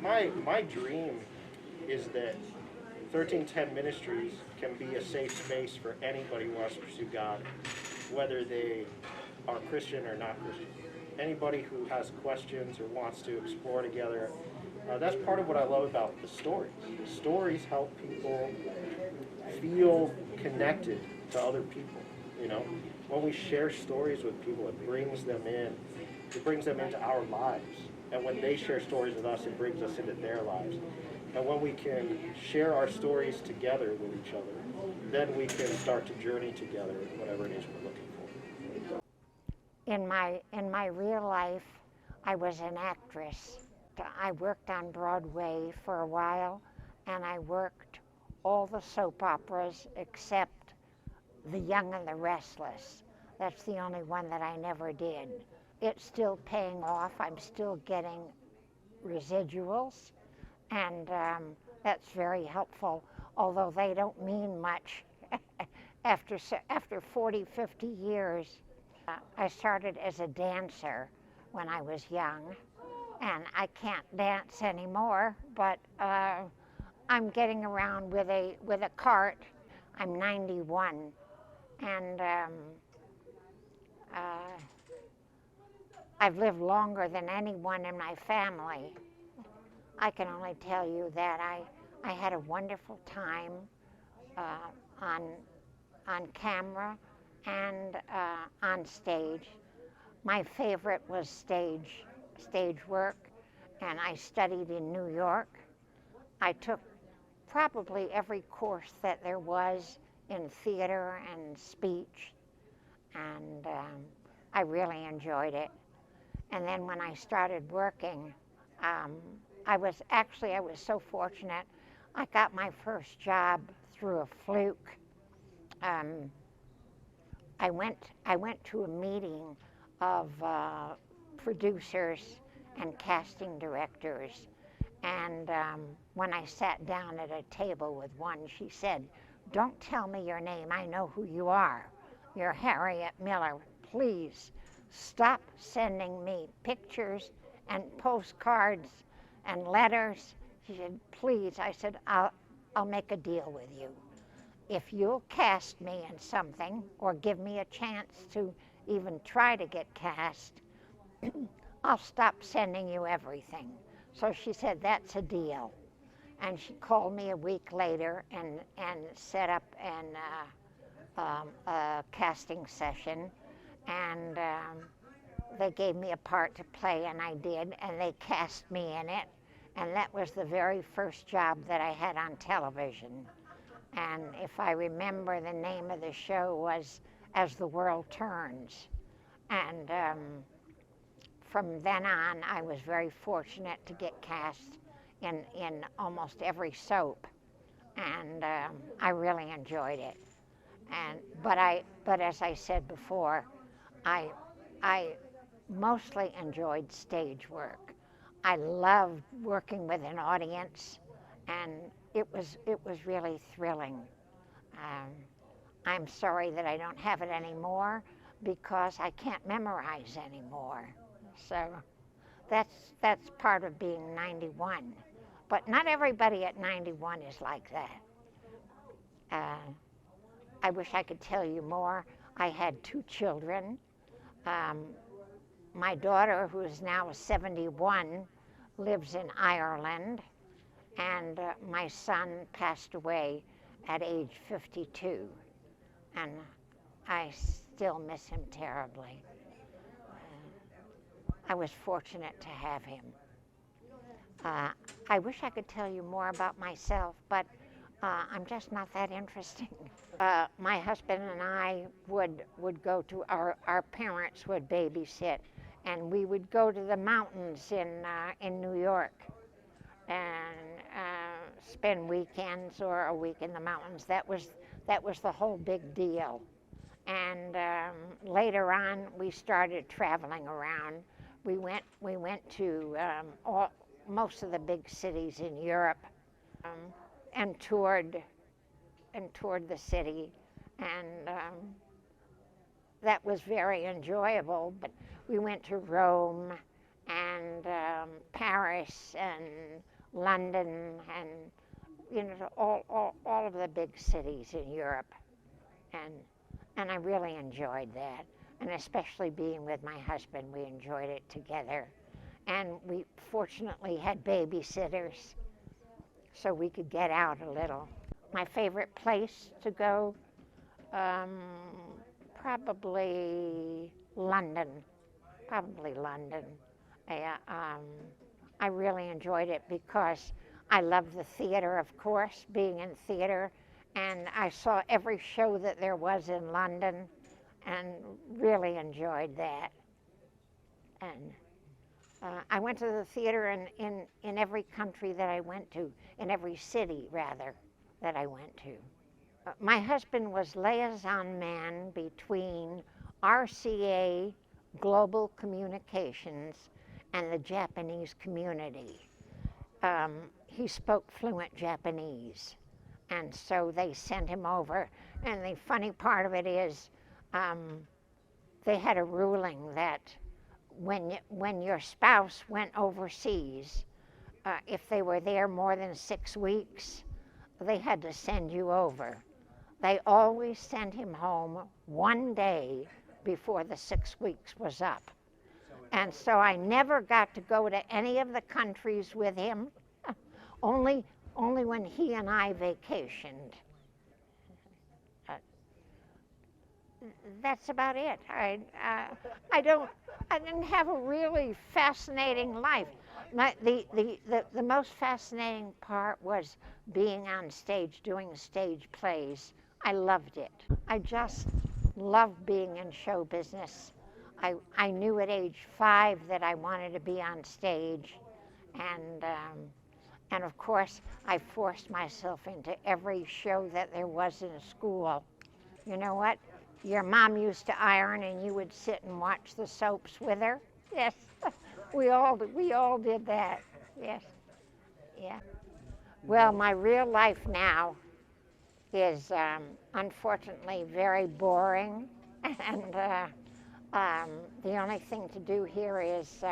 My dream is that 1310 Ministries can be a safe space for anybody who wants to pursue God, whether they are Christian or not Christian. Anybody who has questions or wants to explore together. That's part of what I love about the stories. The stories help people feel connected to other people. You know, when we share stories with people, it brings them in. It brings them into our lives. And when they share stories with us, it brings us into their lives. And when we can share our stories together with each other, then we can start to journey together in whatever it is we're looking for. In my real life, I was an actress. I worked on Broadway for a while, and I worked all the soap operas except The Young and the Restless. That's the only one that I never did. It's still paying off. I'm still getting residuals, and that's very helpful, although they don't mean much after 40, 50 years. I started as a dancer when I was young, and I can't dance anymore, but I'm getting around with a cart. I'm 91, and uh, I've lived longer than anyone in my family. I can only tell you that I had a wonderful time uh, on on camera and on stage. My favorite was stage work, and I studied in New York. I took probably every course that there was in theater and speech, and I really enjoyed it. And then when I started working, um, I was so fortunate. I got my first job through a fluke. Um, I went to a meeting of producers and casting directors, and when I sat down at a table with one, she said, "Don't tell me your name. I know who you are. You're Hariet Miller. Please stop sending me pictures and postcards and letters." She said, "Please." I said, I'll make a deal with you. If you'll cast me in something or give me a chance to even try to get cast, I'll stop sending you everything." So she said, "That's a deal." And she called me a week later and set up a casting session. And they gave me a part to play, and I did, and they cast me in it. And that was the very first job that I had on television. And if I remember, the name of the show was As the World Turns. And from then on, I was very fortunate to get cast in almost every soap, and I really enjoyed it. And but as I said before, I I mostly enjoyed stage work. I loved working with an audience, and it was really thrilling. Um, I'm sorry that I don't have it anymore because I can't memorize anymore. So that's part of being 91. But not everybody at 91 is like that. Uh, I wish I could tell you more. I had two children. Um, my daughter, who is now 71, lives in Ireland, and my son passed away at age 52, and I still miss him terribly. I was fortunate to have him. Uh, I wish I could tell you more about myself, but I'm just not that interesting. My husband and I would go to, our parents would babysit, and we would go to the mountains in New York and spend weekends or a week in the mountains. That was the whole big deal. And later on, we started traveling around. We went to most of the big cities in Europe, um, and toured the city, and that was very enjoyable. But we went to Rome and Paris and London and all of the big cities in Europe, and I really enjoyed that, and especially being with my husband, we enjoyed it together, and we fortunately had babysitters, so we could get out a little. My favorite place to go, um, probably London. Probably London. I really enjoyed it because I love the theater, of course, being in theater, and I saw every show that there was in London and really enjoyed that. And I went to the theater in every country that I went to, in every city, rather, that I went to. My husband was liaison man between RCA Global Communications and the Japanese community. He spoke fluent Japanese, and so they sent him over. And the funny part of it is they had a ruling that when your spouse went overseas, if they were there more than 6 weeks, they had to send you over. They always sent him home one day before the 6 weeks was up. And so I never got to go to any of the countries with him, only when he and I vacationed. That's about it. I didn't have a really fascinating life. The most fascinating part was being on stage, doing stage plays. I loved it. I just loved being in show business. I knew at age 5 that I wanted to be on stage, and of course I forced myself into every show that there was in school. You know what? Your mom used to iron, and you would sit and watch the soaps with her. Yes, we all did that. Yes, yeah. Well, my real life now is unfortunately very boring, and the only thing to do here is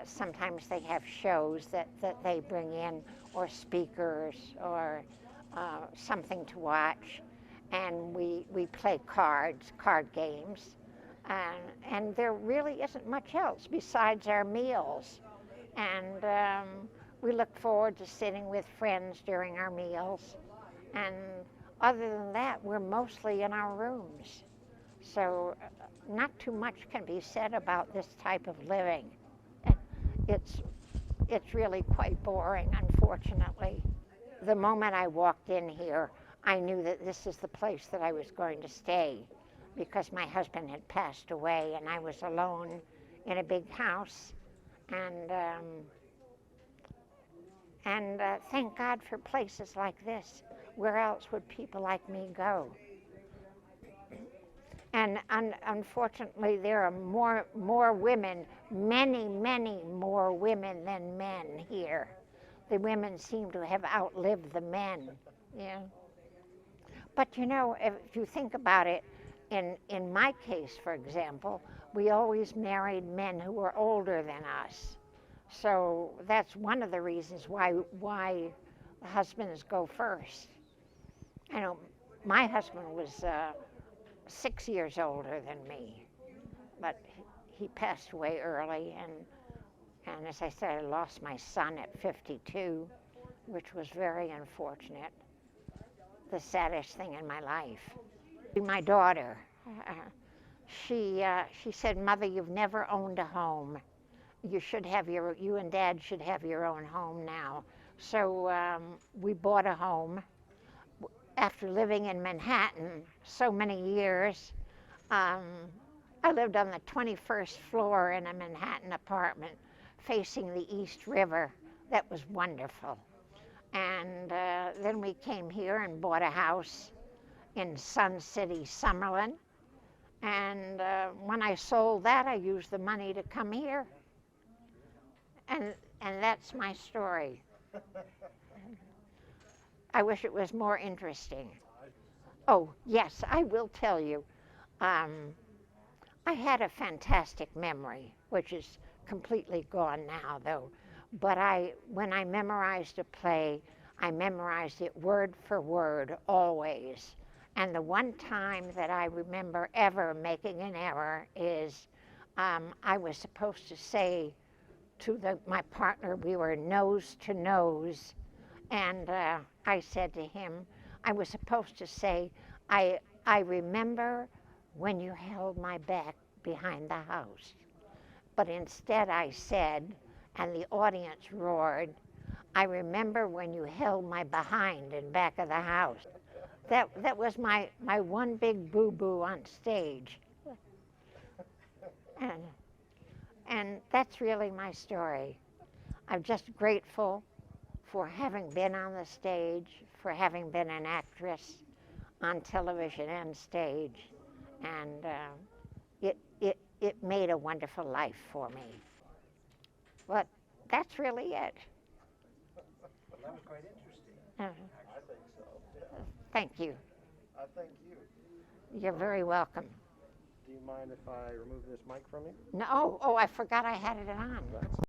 sometimes they have shows that they bring in, or speakers, or something to watch, and we play card games, and there really isn't much else besides our meals, and we look forward to sitting with friends during our meals. And other than that, we're mostly in our rooms. So not too much can be said about this type of living. It's really quite boring, unfortunately. The moment I walked in here, I knew that this is the place that I was going to stay, because my husband had passed away and I was alone in a big house. And thank God for places like this. Where else would people like me go? And unfortunately, there are more women, many more women than men here. The women seem to have outlived the men. Yeah. But you know, if you think about it, in my case, for example, we always married men who were older than us. So that's one of the reasons why husbands go first. I know my husband was 6 years older than me, but he passed away early, and as I said, I lost my son at 52, which was very unfortunate. The saddest thing in my life. My daughter, she said, "Mother, you've never owned a home. You and Dad should have your own home now." So we bought a home. After living in Manhattan so many years, I lived on the 21st floor in a Manhattan apartment facing the East River. That was wonderful. And then we came here and bought a house in Sun City, Summerlin. And when I sold that, I used the money to come here. And that's my story. I wish it was more interesting. Oh, yes, I will tell you. I had a fantastic memory, which is completely gone now, though. But when I memorized a play, I memorized it word for word, always. And the one time that I remember ever making an error is I was supposed to say to my partner, we were nose to nose, and I said to him, I was supposed to say, I remember when you held my back behind the house. But instead I said, and the audience roared, I remember when you held my behind in back of the house. That was my one big boo-boo on stage. And, and that's really my story. I'm just grateful for having been on the stage, for having been an actress on television and stage. And it made a wonderful life for me. But that's really it. That was quite interesting. Uh, I think so. Yeah. Thank you. I thank you. You're very welcome. Do you mind if I remove this mic from you? No, oh, I forgot I had it on. That's